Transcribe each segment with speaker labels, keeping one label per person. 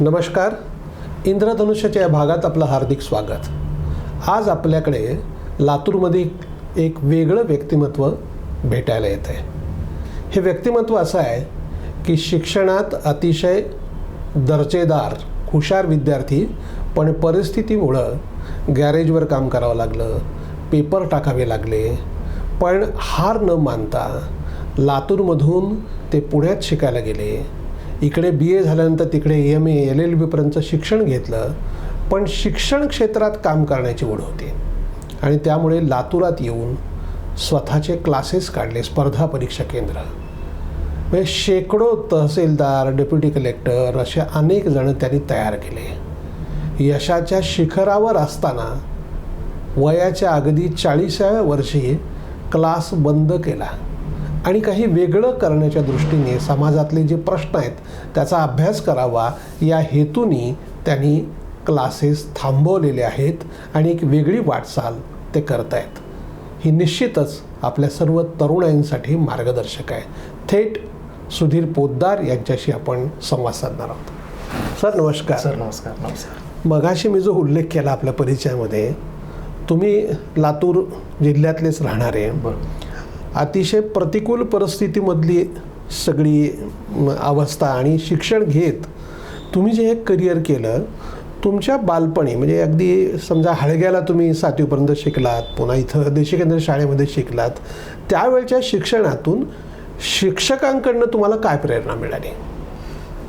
Speaker 1: नमस्कार. इंद्रधनुष्याच्या या भागात आपलं हार्दिक स्वागत. आज आपल्याकडे लातूरमध्ये एक वेगळं व्यक्तिमत्व भेटायला येतं आहे. हे व्यक्तिमत्व असं आहे की शिक्षणात अतिशय दर्जेदार हुशार विद्यार्थी, पण परिस्थितीमुळं गॅरेजवर काम करावं लागलं, पेपर टाकावे लागले, पण हार न मानता लातूरमधून ते पुण्यात शिकायला गेले. इकडे BA झाल्यानंतर तिकडे MA LLB शिक्षण घेतलं, पण शिक्षण क्षेत्रात काम करण्याची ओढ होती आणि त्यामुळे लातूरात येऊन स्वतःचे क्लासेस काढले, स्पर्धा परीक्षा केंद्र. म्हणजे शेकडो तहसीलदार, डेप्युटी कलेक्टर असे अनेक जण त्यांनी तयार केले. यशाच्या शिखरावर असताना वयाच्या अगदी 40व्या वर्षी क्लास बंद केला आणि काही वेगळं करण्याच्या दृष्टीने समाजातले जे प्रश्न आहेत त्याचा अभ्यास करावा या हेतूने त्यांनी क्लासेस थांबवलेले आहेत आणि एक वेगळी वाटचाल ते करत आहेत. ही निश्चितच आपल्या सर्व तरुणांसाठी मार्गदर्शक आहे. थेट सुधीर पोद्दार यांच्याशी आपण संवाद साधणार आहोत. सर नमस्कार.
Speaker 2: सर नमस्कार. नमस्कार.
Speaker 1: मगाशी मी जो उल्लेख केला आपल्या परिचयामध्ये, तुम्ही लातूर जिल्ह्यातलेच राहणारे, अतिशय प्रतिकूल परिस्थितीमधली सगळी अवस्था आणि शिक्षण घेत तुम्ही जे एक करिअर केलं, तुमच्या बालपणी म्हणजे अगदी समजा हळग्याला तुम्ही 7वीपर्यंत शिकलात, पुन्हा इथं देशिकेंद्र शाळेमध्ये शिकलात, त्यावेळच्या शिक्षणातून शिक्षकांकडनं तुम्हाला काय प्रेरणा मिळाली?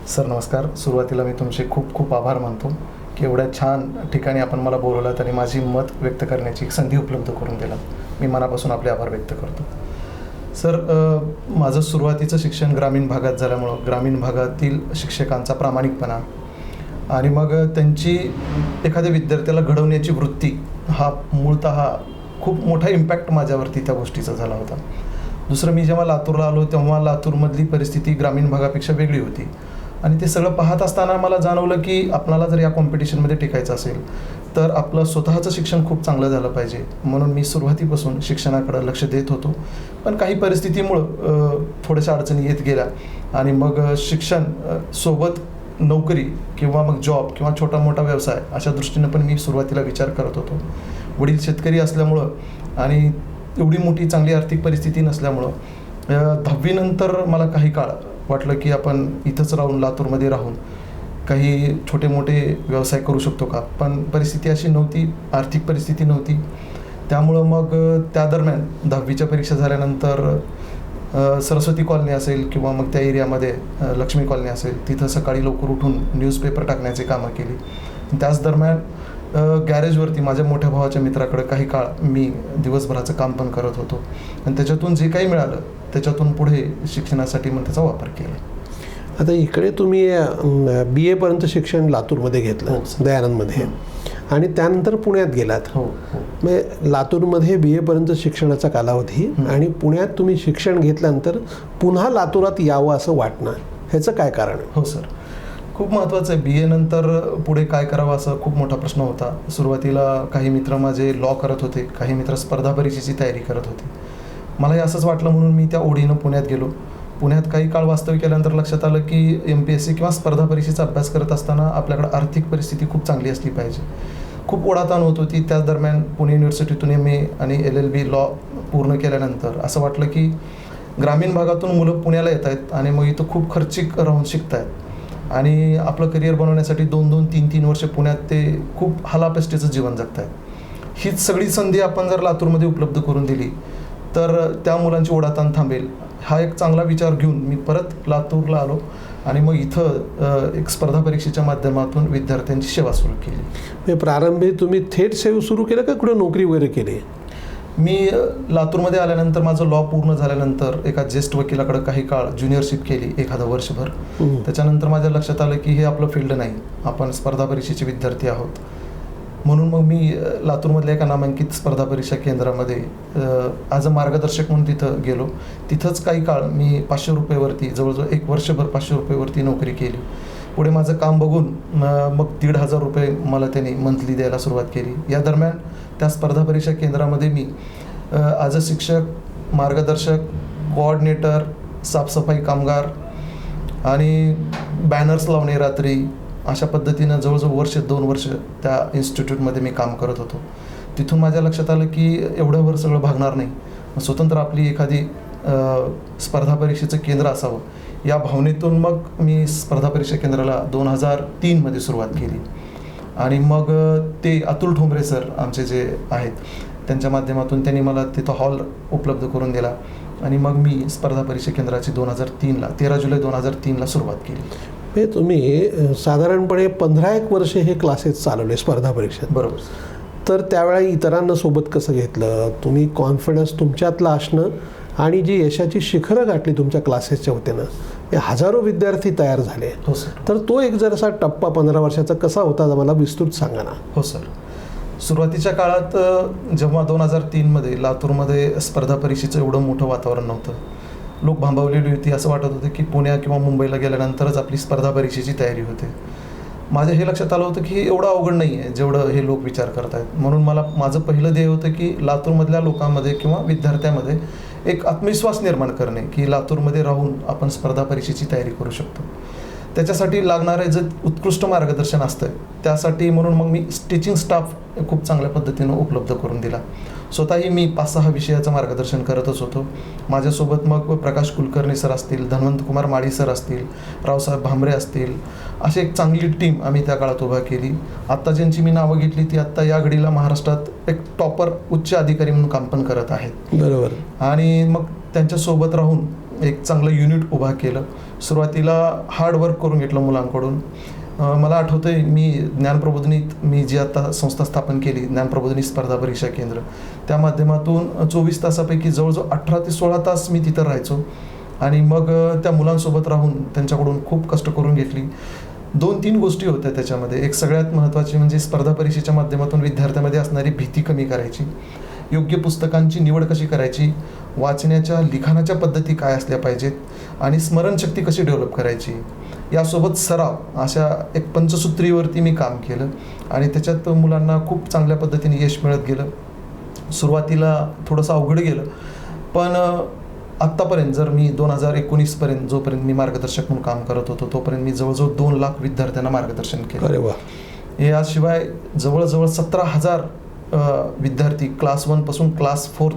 Speaker 2: सर नमस्कार. सुरुवातीला मी तुमचे खूप खूप आभार मानतो की एवढ्या छान ठिकाणी आपण मला बोलवलात आणि माझी मत व्यक्त करण्याची एक संधी उपलब्ध करून दिला. मी मनापासून आपले आभार व्यक्त करतो. सर माझं सुरुवातीचं शिक्षण ग्रामीण भागात झाल्यामुळं ग्रामीण भागातील शिक्षकांचा प्रामाणिकपणा आणि मग त्यांची एखाद्या विद्यार्थ्याला घडवण्याची वृत्ती हा मूळतः खूप मोठा इम्पॅक्ट माझ्यावरती त्या गोष्टीचा झाला होता. दुसरं, मी जेव्हा लातूरला आलो तेव्हा लातूरमधली परिस्थिती ग्रामीण भागापेक्षा वेगळी होती आणि ते सगळं पाहत असताना मला जाणवलं की आपल्याला जर या कॉम्पिटिशनमध्ये टिकायचं असेल तर आपलं स्वतःचं शिक्षण खूप चांगलं झालं पाहिजे. म्हणून मी सुरुवातीपासून शिक्षणाकडे लक्ष देत होतो, पण काही परिस्थितीमुळं थोड्याशा अडचणी येत गेल्या आणि मग शिक्षण सोबत नोकरी किंवा मग जॉब किंवा छोटा मोठा व्यवसाय अशा दृष्टीनं पण मी सुरुवातीला विचार करत होतो. वडील शेतकरी असल्यामुळं आणि एवढी मोठी चांगली आर्थिक परिस्थिती नसल्यामुळं 10वीनंतर मला काही काळ वाटलं की आपण इथंच राहून लातूरमध्ये राहून काही छोटे मोठे व्यवसाय करू शकतो का, पण परिस्थिती अशी नव्हती, आर्थिक परिस्थिती नव्हती. त्यामुळं मग त्या दरम्यान 10वीच्या परीक्षा झाल्यानंतर सरस्वती कॉलनी असेल किंवा मग त्या एरियामध्ये लक्ष्मी कॉलनी असेल, तिथं सकाळी लवकर उठून न्यूजपेपर टाकण्याचे कामं केली. त्याच दरम्यान गॅरेजवरती माझ्या मोठ्या भावाच्या मित्राकडे काही काळ मी दिवसभराचं काम पण करत होतो आणि त्याच्यातून जे काही मिळालं त्याच्यातून पुढे शिक्षणासाठी मग त्याचा वापर केला.
Speaker 1: आता इकडे तुम्ही BA पर्यंत शिक्षण लातूरमध्ये घेतलं, दयानंदमध्ये, आणि त्यानंतर पुण्यात गेलात. म्हणजे लातूरमध्ये BA पर्यंत शिक्षणाचा कालावधी आणि पुण्यात तुम्ही शिक्षण घेतल्यानंतर पुन्हा लातूरात यावं असं वाटणं, ह्याचं काय कारण?
Speaker 2: हो सर, खूप महत्त्वाचं आहे. BA नंतर पुढे काय करावं असं खूप मोठा प्रश्न होता. सुरुवातीला काही मित्र माझे लॉ करत होते, काही मित्र स्पर्धा परीक्षेची तयारी करत होते. मलाही असंच वाटलं म्हणून मी त्या ओढीनं पुण्यात गेलो. पुण्यात काही काळ वास्तव्य केल्यानंतर लक्षात आलं की MPSC किंवा स्पर्धा परीक्षेचा अभ्यास करत असताना आपल्याकडे आर्थिक परिस्थिती खूप चांगली असली पाहिजे. खूप ओढाताण होत होती. त्याच दरम्यान पुणे युनिव्हर्सिटीतून MA आणि LLB लॉ पूर्ण केल्यानंतर असं वाटलं की ग्रामीण भागातून मुलं पुण्याला येत आहेत आणि मग इथं खूप खर्चिक राहून शिकत आहेत आणि आपलं करिअर बनवण्यासाठी 2-2, 3-3 वर्ष पुण्यात ते खूप हलापेष्टीचं जीवन जगत आहेत. हीच सगळी संधी आपण जर लातूरमध्ये उपलब्ध करून दिली तर त्या मुलांची ओढाताण थांबेल. हा एक चांगला विचार घेऊन मी परत लातूरला आलो आणि मग इथं एक स्पर्धा परीक्षेच्या माध्यमातून विद्यार्थ्यांची सेवा सुरू केली.
Speaker 1: प्रारंभी तुम्ही थेट सेवा सुरू केलं का कुठे नोकरी वगैरे केली?
Speaker 2: मी लातूरमध्ये आल्यानंतर माझं लॉ पूर्ण झाल्यानंतर एका ज्येष्ठ वकिलाकडे काही काळ ज्युनियरशिप केली, एखादं वर्षभर. त्याच्यानंतर माझ्या लक्षात आलं की हे आपलं फील्ड नाही, आपण स्पर्धा परीक्षेचे विद्यार्थी आहोत. म्हणून मग मी लातूरमधल्या एका नामांकित स्पर्धा परीक्षा केंद्रामध्ये ॲज अ मार्गदर्शक म्हणून तिथं गेलो. तिथंच काही काळ मी 500 रुपयेवरती जवळजवळ 1 वर्षभर 500 रुपयेवरती नोकरी केली. पुढे माझं काम बघून मग 1,500 रुपये मला त्यांनी मंथली द्यायला सुरुवात केली. या दरम्यान त्या स्पर्धा परीक्षा केंद्रामध्ये मी ॲज अ शिक्षक, मार्गदर्शक, कोऑर्डिनेटर, साफसफाई कामगार आणि बॅनर्स लावणे रात्री अशा पद्धतीनं जवळजवळ वर्ष 2 वर्ष त्या इन्स्टिट्यूटमध्ये मी काम करत होतो. तिथून माझ्या लक्षात आलं की एवढं सगळं भागणार नाही, स्वतंत्र आपली एखादी स्पर्धा परीक्षेचं केंद्र असावं. या भावनेतून मग मी स्पर्धा परीक्षा केंद्राला 2003मध्ये सुरुवात केली. आणि मग ते अतुल ठोंबरे सर आमचे जे आहेत त्यांच्या माध्यमातून त्यांनी मला तिथं हॉल उपलब्ध करून दिला. आणि मग मी स्पर्धा परीक्षा केंद्राची 13 जुलै 2003ला सुरुवात केली.
Speaker 1: हे तुम्ही साधारणपणे 15-1 वर्ष हे क्लासेस चालवले स्पर्धा परीक्षेत.
Speaker 2: बरोबर.
Speaker 1: तर त्यावेळेला इतरांना सोबत कसं घेतलं तुम्ही? कॉन्फिडन्स तुमच्यातलं असणं आणि जी यशाची शिखरं गाठली तुमच्या क्लासेसच्या वतीनं, हे हजारो विद्यार्थी तयार झाले.
Speaker 2: हो सर.
Speaker 1: तर तो एक जरासा टप्पा 15 वर्षाचा कसा होता मला विस्तृत सांगा ना.
Speaker 2: हो सर. सुरुवातीच्या काळात जेव्हा 2003मध्ये लातूरमध्ये स्पर्धा परीक्षेचं एवढं मोठं वातावरण नव्हतं, लोक भांबावलेली होती. असं वाटत होतं की पुण्या किंवा मुंबईला गेल्यानंतरच आपली स्पर्धा परीक्षेची तयारी होते. माझ्या हे लक्षात आलं होतं की एवढं अवघड नाही आहे जेवढं हे लोक विचार करत आहेत. म्हणून माझं पहिलं ध्येय होतं की लातूरमधल्या लोकांमध्ये किंवा विद्यार्थ्यामध्ये एक आत्मविश्वास निर्माण करणे की लातूरमध्ये राहून आपण स्पर्धा परीक्षेची तयारी करू शकतो. त्याच्यासाठी लागणारे जे उत्कृष्ट मार्गदर्शन असतं त्यासाठी म्हणून मग मी टीचिंग स्टाफ खूप चांगल्या पद्धतीनं उपलब्ध करून दिला. स्वतःही मी 5-6 विषयाचं मार्गदर्शन करतच होतो. माझ्यासोबत मग प्रकाश कुलकर्णी सर असतील, धन्वंत कुमार माळी सर असतील, रावसाहेब भांबरे असतील, अशी एक चांगली टीम आम्ही त्या काळात उभा केली. आत्ता ज्यांची मी नावं घेतली ती आत्ता या घडीला महाराष्ट्रात एक टॉपर उच्च अधिकारी म्हणून काम पण करत आहेत.
Speaker 1: बरोबर.
Speaker 2: आणि मग त्यांच्यासोबत राहून एक चांगलं युनिट उभा केलं. सुरुवातीला हार्डवर्क करून घेतलं मुलांकडून. मला आठवतं आहे मी ज्ञानप्रबोधिनीत मी जी आता संस्था स्थापन केली ज्ञानप्रबोधिनी स्पर्धा परीक्षा केंद्र, त्या माध्यमातून 24 तासापैकी जवळजवळ 18 ते 16 तास मी तिथं राहायचो. आणि मग त्या मुलांसोबत राहून त्यांच्याकडून खूप कष्ट करून घेतली. 2-3 गोष्टी होत्या त्याच्यामध्ये. एक सगळ्यात महत्त्वाची म्हणजे स्पर्धा परीक्षेच्या माध्यमातून विद्यार्थ्यांमध्ये असणारी भीती कमी करायची, योग्य पुस्तकांची निवड कशी करायची, वाचण्याच्या लिखाणाच्या पद्धती काय असल्या पाहिजेत आणि स्मरणशक्ती कशी डेव्हलप करायची, यासोबत सराव, अशा एक पंचसूत्रीवरती मी काम केलं. आणि त्याच्यात मुलांना खूप चांगल्या पद्धतीने यश मिळत गेलं. सुरुवातीला थोडंसं अवघड गेलं, पण आत्तापर्यंत जर मी 2019पर्यंत जोपर्यंत मी मार्गदर्शक म्हणून काम करत होतो तोपर्यंत मी जवळजवळ 2 लाख विद्यार्थ्यांना मार्गदर्शन केलं.
Speaker 1: अरे वा.
Speaker 2: याशिवाय जवळजवळ 17,000 विद्यार्थी क्लास 1 पासून क्लास 4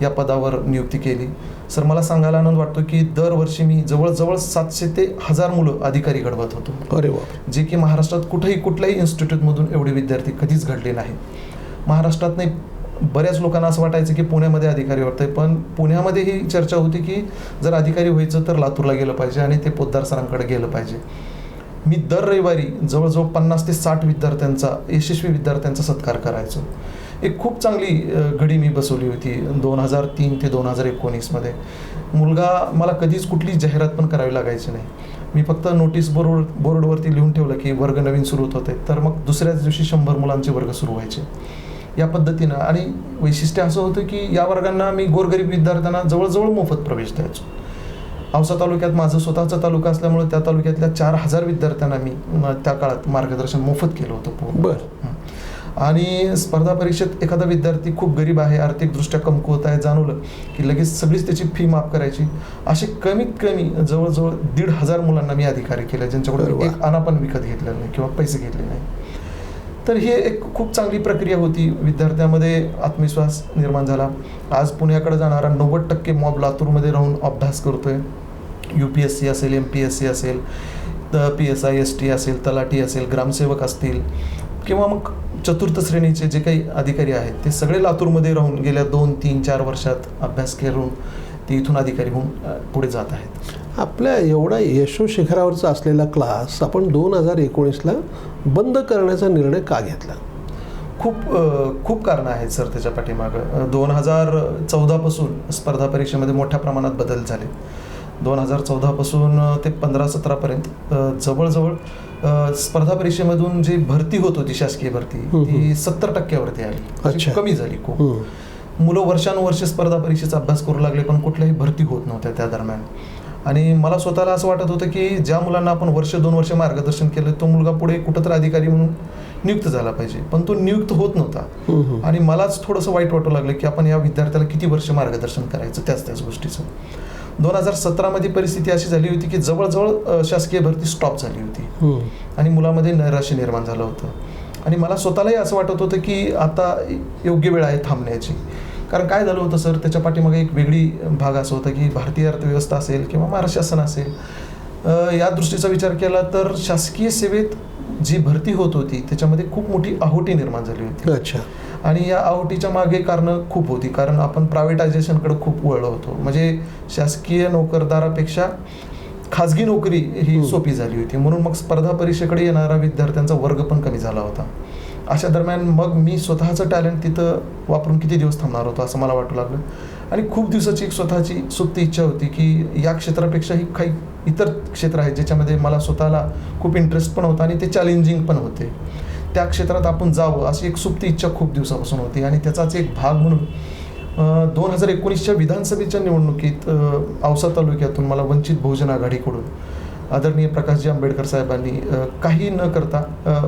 Speaker 2: या पदावर नियुक्ती केली. सर, मला सांगायला आनंद वाटतो की दरवर्षी मी जवळजवळ 700 ते 1000 मुलं अधिकारी घडवत होतो.
Speaker 1: अरे वा.
Speaker 2: जे की महाराष्ट्रात कुठल्याही इन्स्टिट्यूटमधून एवढे विद्यार्थी कधीच घडले नाही. महाराष्ट्रात नाही, बऱ्याच लोकांना असं वाटायचं की पुण्यामध्ये अधिकारी होते, पण पुण्यामध्ये ही चर्चा होती की जर अधिकारी व्हायचं तर लातूरला गेलं पाहिजे आणि ते पोद्दार सरांकडे गेलं पाहिजे. मी दर रविवारी जवळजवळ 50 ते 60 विद्यार्थ्यांचा, यशस्वी विद्यार्थ्यांचा सत्कार करायचो. एक खूप चांगली घडी मी बसवली होती 2003 ते 2019मध्ये. मुलगा मला कधीच कुठली जाहिरात पण करावी लागायची नाही. मी फक्त नोटीस बोर्डवरती लिहून ठेवलं की वर्ग नवीन सुरू होत होते, तर मग दुसऱ्याच दिवशी 100 मुलांचे वर्ग सुरू व्हायचे या पद्धतीनं. आणि वैशिष्ट्य असं होतं की या वर्गांना मी गोरगरीब विद्यार्थ्यांना जवळजवळ मोफत प्रवेश द्यायचो. औसा तालुक्यात माझं स्वतःचा तालुका असल्यामुळे त्या तालुक्यातल्या 4000 विद्यार्थ्यांना मी त्या काळात मार्गदर्शन मोफत केलं होतं.
Speaker 1: बरं.
Speaker 2: आणि स्पर्धा परीक्षेत एखादा विद्यार्थी खूप गरीब आहे, आर्थिकदृष्ट्या कमकुवत आहे जाणवलं की लगेच सगळीच त्याची फी माफ करायची. असे कमीत कमी जवळजवळ 1,500 मुलांना मी अधिकारी केले, ज्यांच्याकडून एक आणा पण विकत घेतलेला नाही किंवा पैसे घेतले नाही. तर ही एक खूप चांगली प्रक्रिया होती. विद्यार्थ्यामध्ये आत्मविश्वास निर्माण झाला. आज पुण्याकडे जाणारा 90% मॉब लातूरमध्ये राहून अभ्यास करतोय. UPSC असेल, MPSC असेल, PSI ST असेल, तलाठी असेल, ग्रामसेवक असतील किंवा मग चतुर्थ श्रेणीचे जे काही अधिकारी आहेत ते सगळे लातूरमध्ये राहून गेल्या 2, 3, 4 वर्षात अभ्यास करून ते इथून अधिकारी होऊन पुढे जात आहेत.
Speaker 1: आपल्या एवढा यशोशिखरावरचा असलेला क्लास आपण 2019ला बंद करण्याचा निर्णय का घेतला?
Speaker 2: खूप कारणं आहेत सर त्याच्या पाठीमागं. 2014 पासून स्पर्धा परीक्षेमध्ये मोठ्या प्रमाणात बदल झाले. 2014 पासून ते 15-17 पर्यंत जवळजवळ स्पर्धा परीक्षेमधून जी भरती होत होती शासकीय भरती ती 70%वरती आली. कमी झाली खूप. मुलं वर्षानुवर्षे स्पर्धा परीक्षेचा अभ्यास करू लागले पण कुठल्याही भरती होत नव्हत्या त्या दरम्यान. आणि मला स्वतःला असं वाटत होतं की ज्या मुलांना आपण 1-2 वर्ष मार्गदर्शन केलं तो मुलगा पुढे कुठंतरी अधिकारी म्हणून नियुक्त झाला पाहिजे, पण तो नियुक्त होत नव्हता. आणि मलाच थोडंसं वाईट वाटू लागलं की आपण या विद्यार्थ्याला किती वर्ष मार्गदर्शन करायचं त्याच गोष्टीचं. 2017मध्ये परिस्थिती अशी झाली होती की जवळजवळ शासकीय भरती स्टॉप झाली होती आणि मुलामध्ये नैराश्य निर्माण झालं होतं आणि मला स्वतःलाही असं वाटत होतं की आता योग्य वेळ आहे थांबण्याची. कारण काय झालं होतं सर, त्याच्या पाठीमागे एक वेगळी भाग असा होता की भारतीय अर्थव्यवस्था असेल किंवा महाराष्ट्र शासन असेल, या दृष्टीचा विचार केला तर शासकीय सेवेत जी भरती होत होती त्याच्यामध्ये खूप मोठी आहोटी निर्माण झाली होती.
Speaker 1: अच्छा.
Speaker 2: आणि या आहोटीच्या मागे कारणं खूप होती, कारण आपण प्रायव्हेटायझेशनकडे खूप वळलो होतो. म्हणजे शासकीय नोकरदारापेक्षा खाजगी नोकरी ही सोपी झाली होती, म्हणून मग स्पर्धा परीक्षेकडे येणारा विद्यार्थ्यांचा वर्ग पण कमी झाला होता. अशा दरम्यान मग मी स्वतःचं टॅलेंट तिथं वापरून किती दिवस थांबणार होतो असं मला वाटू लागलं. आणि खूप दिवसाची एक स्वतःची सुप्त इच्छा होती की या क्षेत्रापेक्षाही काही इतर क्षेत्र आहेत ज्याच्यामध्ये मला स्वतःला खूप इंटरेस्ट पण होता आणि ते चॅलेंजिंग पण होते. त्या क्षेत्रात आपण जावं अशी एक सुप्त इच्छा खूप दिवसापासून होती. आणि त्याचाच एक भाग म्हणून 2019च्या विधानसभेच्या निवडणुकीत औसा तालुक्यातून मला वंचित बहुजन आघाडीकडून आदरणीय प्रकाशजी आंबेडकर साहेबांनी काही न करता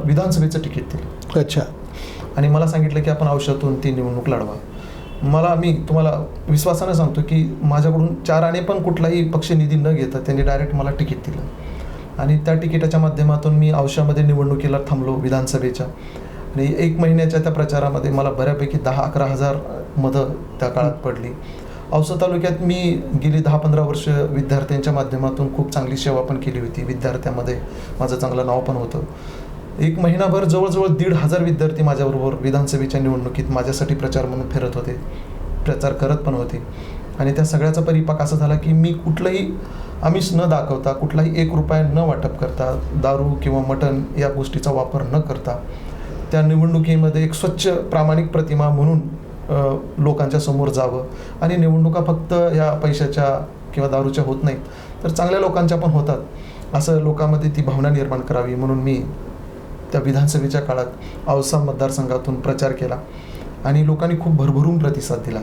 Speaker 2: विधानसभेचं तिकीट दिलं.
Speaker 1: अच्छा.
Speaker 2: आणि मला सांगितलं की आपण औषधातून ती निवडणूक लढवा. मी तुम्हाला विश्वासानं सांगतो की माझ्याकडून 4 आणे पण कुठलाही पक्ष निधी न घेता त्यांनी डायरेक्ट मला तिकीट दिलं आणि त्या तिकिटाच्या माध्यमातून मी औषधामध्ये निवडणुकीला थांबलो विधानसभेच्या. आणि 1 महिन्याच्या त्या प्रचारामध्ये मला बऱ्यापैकी 10-11 हजार मतं त्या काळात पडली. औसा तालुक्यात मी गेली 10-15 वर्ष विद्यार्थ्यांच्या माध्यमातून खूप चांगली सेवा पण केली होती. विद्यार्थ्यामध्ये माझं चांगलं नाव पण होतं. 1 महिनाभर जवळजवळ 1,500 विद्यार्थी माझ्याबरोबर विधानसभेच्या निवडणुकीत माझ्यासाठी प्रचार म्हणून फिरत होते, प्रचार करत पण होते. आणि त्या सगळ्याचा परिपाक असा झाला की मी कुठलंही आमिष न दाखवता, कुठलाही 1 रुपया न वाटप करता, दारू किंवा मटण या गोष्टीचा वापर न करता त्या निवडणुकीमध्ये एक स्वच्छ प्रामाणिक प्रतिमा म्हणून लोकांच्या समोर जावं. आणि निवडणुका फक्त या पैशाच्या किंवा दारूच्या होत नाहीत, तर चांगल्या लोकांच्या पण होतात असं लोकांमध्ये ती भावना निर्माण करावी म्हणून मी त्या विधानसभेच्या काळात औसा मतदारसंघातून प्रचार केला. आणि लोकांनी खूप भरभरून प्रतिसाद दिला.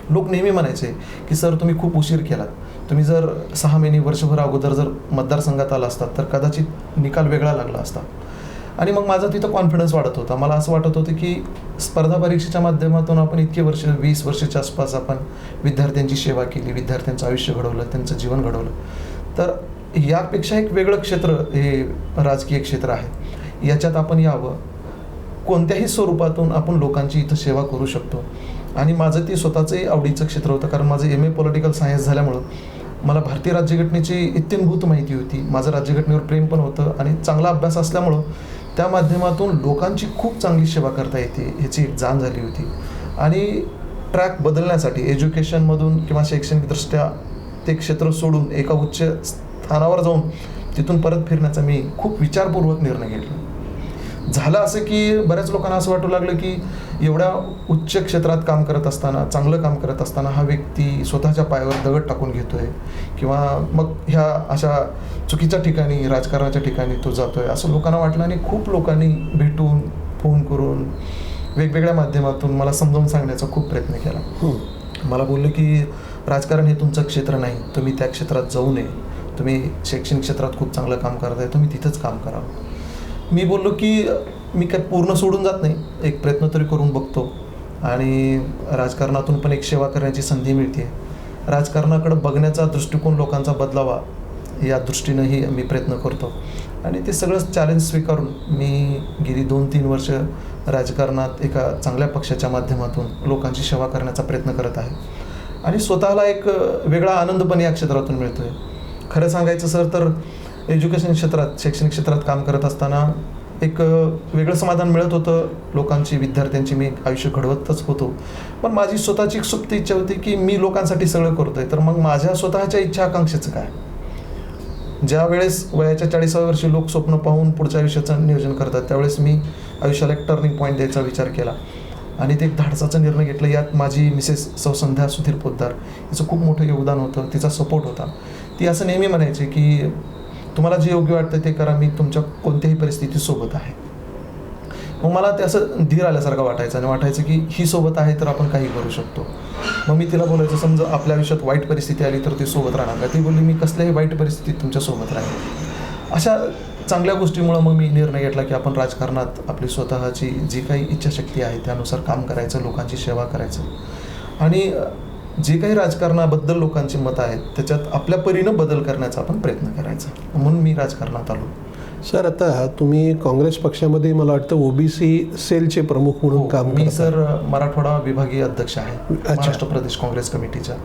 Speaker 2: लोक नेहमी म्हणायचे की सर तुम्ही खूप उशीर केला, तुम्ही जर 6 महिने वर्षभर अगोदर जर मतदारसंघात आला असतात तर कदाचित निकाल वेगळा लागला असता. आणि मग माझा तिथं कॉन्फिडन्स वाढत होता. मला असं वाटत होतं की स्पर्धा परीक्षेच्या माध्यमातून आपण इतके वर्ष 20 वर्षाच्या आसपास आपण विद्यार्थ्यांची सेवा केली, विद्यार्थ्यांचं आयुष्य घडवलं, त्यांचं जीवन घडवलं. तर यापेक्षा एक वेगळं क्षेत्र हे राजकीय क्षेत्र आहे. याच्यात आपण यावं, कोणत्याही स्वरूपातून आपण लोकांची इथं सेवा करू शकतो. आणि माझं ते स्वतःचंही आवडीचं क्षेत्र होतं, कारण माझं MA पॉलिटिकल सायन्स झाल्यामुळं मला भारतीय राज्यघटनेची इत्थंभूत माहिती होती. माझं राज्यघटनेवर प्रेम पण होतं आणि चांगला अभ्यास असल्यामुळं त्या माध्यमातून लोकांची खूप चांगली सेवा करता येते ह्याची एक जाण झाली होती. आणि ट्रॅक बदलण्यासाठी एज्युकेशनमधून किंवा शैक्षणिकदृष्ट्या ते क्षेत्र सोडून एका उच्च स्थानावर जाऊन तिथून परत फिरण्याचा मी खूप विचारपूर्वक निर्णय घेतला. झालं असं की बऱ्याच लोकांना असं वाटू लागलं की एवढ्या उच्च क्षेत्रात काम करत असताना, चांगलं काम करत असताना हा व्यक्ती स्वतःच्या पायावर दगड टाकून घेतोय किंवा मग ह्या अशा चुकीच्या ठिकाणी, राजकारणाच्या ठिकाणी तो जातोय असं लोकांना वाटलं. आणि खूप लोकांनी भेटून, फोन करून, वेगवेगळ्या माध्यमातून मला समजावून सांगण्याचा खूप प्रयत्न केला. मला बोललं की राजकारण हे तुमचं क्षेत्र नाही, तुम्ही त्या क्षेत्रात जाऊ नये, तुम्ही शैक्षणिक क्षेत्रात खूप चांगलं काम करताय, तुम्ही तिथंच काम करावं. मी बोललो की मी काय पूर्ण सोडून जात नाही, एक प्रयत्न तरी करून बघतो. आणि राजकारणातून पण एक सेवा करण्याची संधी मिळते. राजकारणाकडे बघण्याचा दृष्टिकोन लोकांचा बदलावा या दृष्टीनंही मी प्रयत्न करतो. आणि ते सगळं चॅलेंज स्वीकारून मी गेली 2-3 वर्ष राजकारणात एका चांगल्या पक्षाच्या माध्यमातून लोकांची सेवा करण्याचा प्रयत्न करत आहे. आणि स्वतःला एक वेगळा आनंद पण या क्षेत्रातून मिळतो आहे. खरं सांगायचं सर तर एज्युकेशन क्षेत्रात, शैक्षणिक क्षेत्रात काम करत असताना एक वेगळं समाधान मिळत होतं. लोकांची, विद्यार्थ्यांची मी आयुष्य घडवतच होतो. पण माझी स्वतःची एक सुप्त इच्छा होती की मी लोकांसाठी सगळं करतोय, तर मग माझ्या स्वतःच्या इच्छा आकांक्षेचं काय? ज्या वेळेस वयाच्या 40व्या वर्षी लोक स्वप्न पाहून पुढच्या आयुष्याचं नियोजन करतात, त्यावेळेस मी आयुष्याला एक टर्निंग पॉईंट द्यायचा विचार केला आणि ते एक धाडसाचा निर्णय घेतला. यात माझी मिसेस सौ संध्या सुधीर पोद्दार हिचं खूप मोठं योगदान होतं, तिचा सपोर्ट होता. ती असं नेहमी म्हणायची की तुम्हाला जे योग्य वाटतं ते करा, मी तुमच्या कोणत्याही परिस्थितीत सोबत आहे. मग मला ते असं धीर आल्यासारखं वाटायचं आणि वाटायचं की ही सोबत आहे तर आपण काही करू शकतो. मग मी तिला बोलायचं, समजा आपल्या आयुष्यात वाईट परिस्थिती आली तर ती सोबत राहणार का? ती बोलली, मी कसल्याही वाईट परिस्थितीत तुमच्यासोबत राहील. अशा चांगल्या गोष्टीमुळं मग मी निर्णय घेतला की आपण राजकारणात आपली स्वतःची जी काही इच्छाशक्ती आहे त्यानुसार काम करायचं, लोकांची सेवा करायचं. आणि जे काही राजकारणाबद्दल लोकांची मतं आहेत त्याच्यात आपल्या परीनं बदल करण्याचा आपण प्रयत्न करायचा, म्हणून मी राजकारणात आलो.
Speaker 1: सर, आता तुम्ही काँग्रेस पक्षामध्ये मला वाटतं ओबीसी सेलचे प्रमुख म्हणून काम
Speaker 2: मी
Speaker 1: करता.
Speaker 2: सर मराठवाडा विभागीय अध्यक्ष आहे महाराष्ट्र प्रदेश काँग्रेस कमिटीच्या.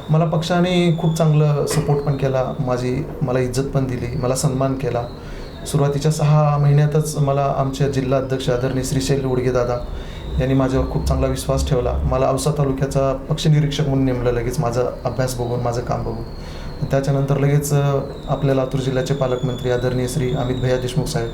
Speaker 2: मला पक्षाने खूप चांगलं सपोर्ट पण केला, मला इज्जत पण दिली, मला सन्मान केला. सुरुवातीच्या 6 महिन्यातच मला आमचे जिल्हा अध्यक्ष आदरणीय श्रीशैल उडगे दादा यांनी माझ्यावर खूप चांगला विश्वास ठेवला. मला औसा तालुक्याचा पक्ष निरीक्षक म्हणून नेमलं लगेच, माझा अभ्यास बघून, माझं काम बघून. त्याच्यानंतर लगेच आपल्या लातूर जिल्ह्याचे पालकमंत्री आदरणीय श्री अमित भैया देशमुख साहेब,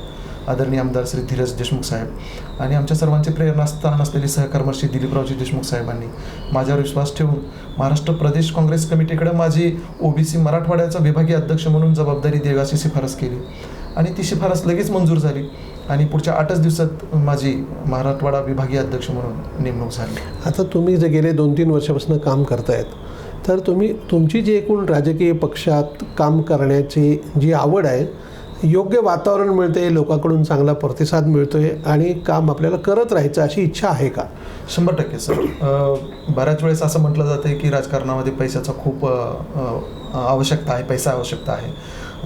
Speaker 2: आदरणीय आमदार श्री धीरज देशमुख साहेब आणि आमच्या सर्वांचे प्रेरणास्थान असलेले सहकर्मशी दिलीपरावजी देशमुख साहेबांनी माझ्यावर विश्वास ठेवून महाराष्ट्र प्रदेश काँग्रेस कमिटीकडे माझी ओबीसी मराठवाड्याचा विभागीय अध्यक्ष म्हणून जबाबदारी देण्याची शिफारस केली आणि ती शिफारस लगेच मंजूर झाली आणि पुढच्या 8च दिवसात माझी मराठवाडा विभागीय अध्यक्ष म्हणून नेमणूक झाली.
Speaker 1: आता तुम्ही जे गेले 2-3 वर्षापासून काम करतायत, तर तुमची जी एकूण राजकीय पक्षात काम करण्याची जी आवड आहे, योग्य वातावरण मिळते, लोकांकडून चांगला प्रतिसाद मिळतोय आणि काम आपल्याला करत राहायचं अशी इच्छा आहे का?
Speaker 2: 100% सर. बऱ्याच वेळेस असं म्हटलं जातं की राजकारणामध्ये पैशाचा खूप आवश्यकता आहे, पैसा आवश्यकता आहे,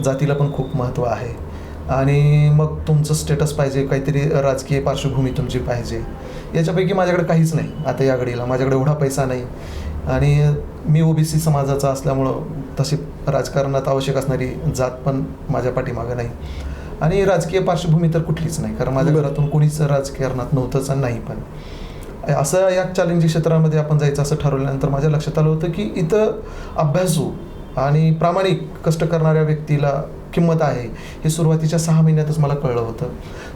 Speaker 2: जातीला पण खूप महत्त्व आहे आणि मग तुमचं स्टेटस पाहिजे, काहीतरी राजकीय पार्श्वभूमी तुमची पाहिजे. याच्यापैकी माझ्याकडे काहीच नाही आता या घडीला. माझ्याकडे एवढा पैसा नाही आणि मी ओबीसी समाजाचा असल्यामुळं तशी राजकारणात आवश्यक असणारी जात पण माझ्या पाठीमागं नाही आणि राजकीय पार्श्वभूमी तर कुठलीच नाही, कारण माझ्या घरातून कोणीच राजकारणात नव्हतंच आणि नाही पण. असं या चॅलेंजिंग क्षेत्रामध्ये आपण जायचं असं ठरवल्यानंतर माझ्या लक्षात आलं होतं की इथं अभ्यासू आणि प्रामाणिक कष्ट करणाऱ्या व्यक्तीला किंमत आहे हे सुरुवातीच्या 6 महिन्यातच मला कळलं होतं.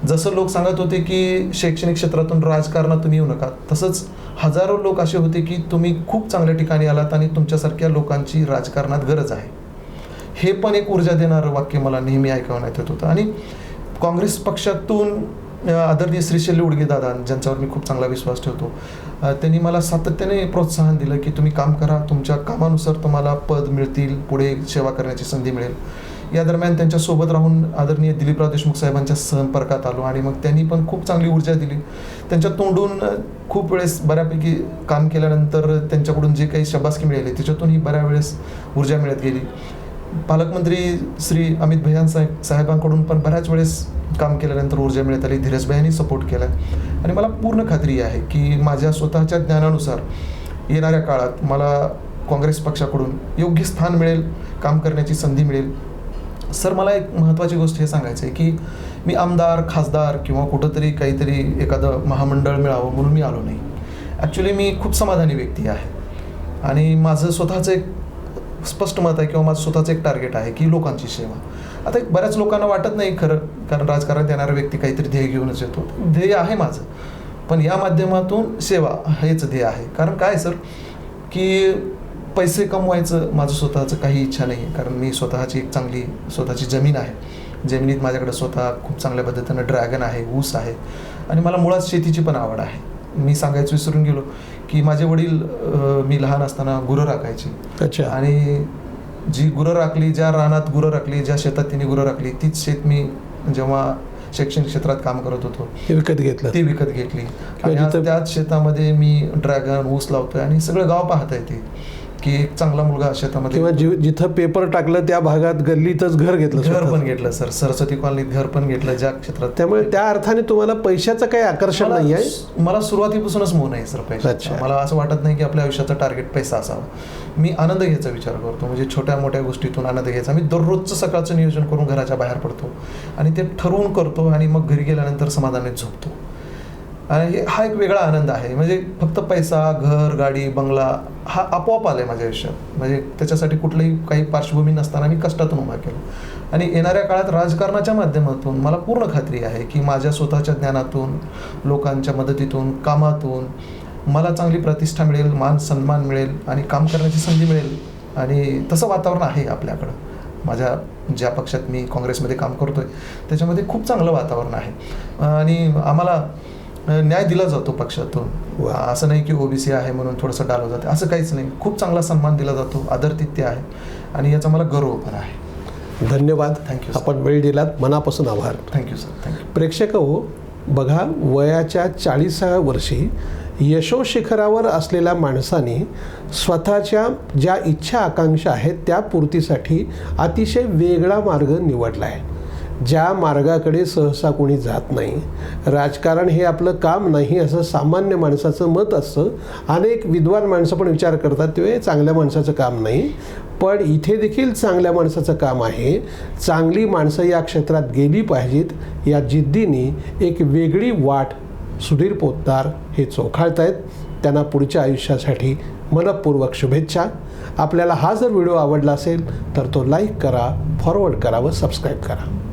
Speaker 2: जसं लोक सांगत होते की शैक्षणिक क्षेत्रातून राजकारणात तुम्ही येऊ नका, तसंच हजारो लोक असे होते की तुम्ही खूप चांगल्या ठिकाणी आलात आणि तुमच्यासारख्या लोकांची राजकारणात गरज आहे. हे पण एक ऊर्जा देणारं वाक्य मला नेहमी ऐकवण्यात येत होतं आणि काँग्रेस पक्षातून आदरणीय श्रीशैल उडगे दादा, ज्यांच्यावर मी खूप चांगला विश्वास ठेवतो, त्यांनी मला सातत्याने प्रोत्साहन दिलं की तुम्ही काम करा, तुमच्या कामानुसार तुम्हाला पद मिळतील, पुढे सेवा करण्याची संधी मिळेल. या दरम्यान त्यांच्यासोबत राहून आदरणीय दिलीपराव देशमुख साहेबांच्या संपर्कात आलो आणि मग त्यांनी पण खूप चांगली ऊर्जा दिली. त्यांच्या तोंडून खूप वेळेस बऱ्यापैकी काम केल्यानंतर त्यांच्याकडून जे काही शाबासकी मिळाली त्याच्यातूनही बऱ्याच वेळेस ऊर्जा मिळत गेली. पालकमंत्री श्री अमित भैया साहेबांकडून पण बऱ्याच वेळेस काम केल्यानंतर ऊर्जा मिळत आली. धीरज भैयांनी सपोर्ट केला आणि मला पूर्ण खात्री आहे की माझ्या स्वतःच्या ज्ञानानुसार येणाऱ्या काळात मला काँग्रेस पक्षाकडून योग्य स्थान मिळेल, काम करण्याची संधी मिळेल. सर, मला एक महत्त्वाची गोष्ट हे सांगायचं आहे की मी आमदार, खासदार किंवा कुठंतरी काहीतरी एखादं महामंडळ मिळावं म्हणून मी आलो नाही. ॲक्च्युली मी खूप समाधानी व्यक्ती आहे आणि माझं स्वतःचं एक स्पष्ट मत आहे किंवा माझं स्वतःचं एक टार्गेट आहे की लोकांची सेवा. आता बऱ्याच लोकांना वाटत नाही खरं, कारण राजकारणात येणारा व्यक्ती काहीतरी ध्येय घेऊनच येतो. ध्येय आहे माझं, पण या माध्यमातून सेवा हेच ध्येय आहे. कारण काय सर की पैसे कमवायचं माझं स्वतःचं काही इच्छा नाही आहे, कारण मी स्वतःची एक चांगली स्वतःची जमीन आहे. जमिनीत माझ्याकडे स्वतः खूप चांगल्या पद्धतीनं ड्रॅगन आहे, ऊस आहे आणि मला मुळात शेतीची पण आवड आहे. मी सांगायचं विसरून गेलो की माझे वडील मी लहान असताना गुरं राखायची.
Speaker 1: अच्छा.
Speaker 2: आणि जी गुरं राखली, ज्या रानात गुरं राखली, ज्या शेतात तिने गुरं राखली, तीच शेत मी जेव्हा शैक्षणिक क्षेत्रात काम करत होतो ती विकत घेतली आणि आज त्याच शेतामध्ये मी ड्रॅगन, ऊस लावतोय आणि सगळं गाव पाहता येते की एक चांगला मुलगा शेतामध्ये.
Speaker 1: किंवा जिथं पेपर टाकलं त्या भागात गल्लीतच घर
Speaker 2: पण घेतलं सर, सरस्वती कॉलनीत घर पण घेतलं ज्या क्षेत्रात.
Speaker 1: त्यामुळे त्या अर्थाने तुम्हाला पैशाचं काही आकर्षण नाही आहे?
Speaker 2: मला सुरुवातीपासूनच मोह नाही सर पैशाचा. मला असं वाटत नाही की आपल्या आयुष्याचं टार्गेट पैसा असावा. मी आनंद घ्यायचा विचार करतो, म्हणजे छोट्या मोठ्या गोष्टीतून आनंद घ्यायचा. मी दररोजचं सकाळचं नियोजन करून घराच्या बाहेर पडतो आणि ते ठरवून करतो आणि मग घरी गेल्यानंतर समाधानाने झोपतो. आणि हा एक वेगळा आनंद आहे. म्हणजे फक्त पैसा, घर, गाडी, बंगला हा आपोआप आलाय माझ्या आयुष्यात. म्हणजे त्याच्यासाठी कुठलंही काही पार्श्वभूमी नसताना मी कष्टातून उभा केलं आणि येणाऱ्या काळात राजकारणाच्या माध्यमातून मला पूर्ण खात्री आहे की माझ्या स्वतःच्या ज्ञानातून, लोकांच्या मदतीतून, कामातून मला चांगली प्रतिष्ठा मिळेल, मान सन्मान मिळेल आणि काम करण्याची संधी मिळेल. आणि तसं वातावरण आहे आपल्याकडं. माझ्या ज्या पक्षात मी काँग्रेसमध्ये काम करतोय त्याच्यामध्ये खूप चांगलं वातावरण आहे आणि आम्हाला न्याय दिला जातो पक्षातून. असं नाही की ओबीसी आहे म्हणून थोडंसं डालवलं जातं, असं काहीच नाही. खूप चांगला सन्मान दिला जातो, आदरातिथ्य आहे आणि याचा मला गर्व पण आहे.
Speaker 1: धन्यवाद.
Speaker 2: थँक्यू.
Speaker 1: आपण वेळ दिलात, मनापासून आभार.
Speaker 2: Thank you sir. थँक्यू.
Speaker 1: प्रेक्षक हो, बघा, वयाच्या 40व्या वर्षी यशोशिखरावर असलेल्या माणसाने स्वतःच्या ज्या इच्छा आकांक्षा आहेत त्या पूर्तीसाठी अतिशय वेगळा मार्ग निवडला आहे, ज्या मार्गाकडे सहसा कोणी जात नाही. राजकारण हे आपलं काम नाही असं सामान्य माणसाचं मत असतं. अनेक विद्वान माणसं पण विचार करतात ते चांगल्या माणसाचं काम नाही, पण इथे देखील चांगल्या माणसाचं काम आहे. चांगली माणसं या क्षेत्रात गेली पाहिजेत या जिद्दीने एक वेगळी वाट सुधीर पोतदार हे चोखाळत आहेत. त्यांना पुढच्या आयुष्यासाठी मनपूर्वक शुभेच्छा. आपल्याला हा जर व्हिडिओ आवडला असेल तर तो लाईक करा, फॉरवर्ड करा व सबस्क्राईब करा.